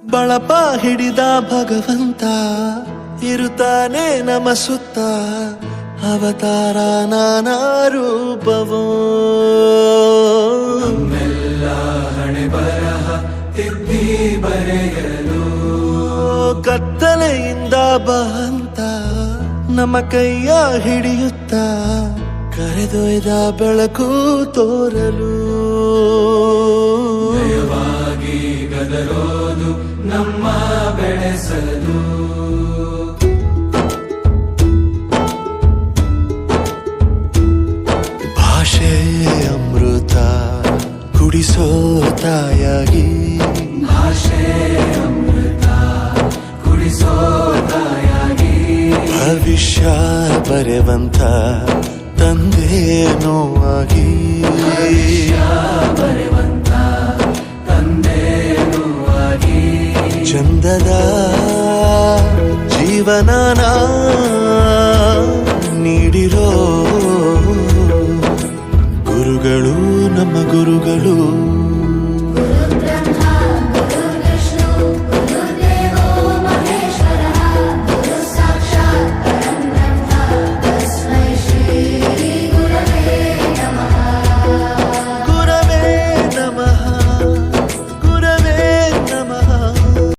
ಬಳಪ ಹಿಡಿದ ಭಗವಂತ ಇರುತ್ತಾನೆ ನಮ ಸುತ್ತ ಅವತಾರ ನಾನಾ ರೂಪವೋ ನಮ್ಮೆಲ್ಲ ಹಣೆ ಬರಹ ತಿದ್ದಿ ಬರೆಯಲು ಕತ್ತಲೆಯಿಂದ ಬಂತ ನಮ್ಮ ಕೈಯ ಹಿಡಿಯುತ್ತ ಕರೆದೊಯ್ದ ಬೆಳಕು ತೋರಲು ದಯವಾಗಿ ಗದರೋದು ನಮ್ಮ ಬೆಳೆಸಲು ಭಾಷೆ ಅಮೃತ ಕುಡಿಸೋ ತಾಯಾಗಿ ಭಾಷೆ ಅಮೃತ ಕುಡಿಸೋ ತಾಯಾಗಿ ಭವಿಷ್ಯ ಬರೆವಂತ ತಂದೆ ನೋವಾಗಿ ಬರೆವಂತ ತಂದೆನುವಾಗಿ ಚಂದದ ಜೀವನನ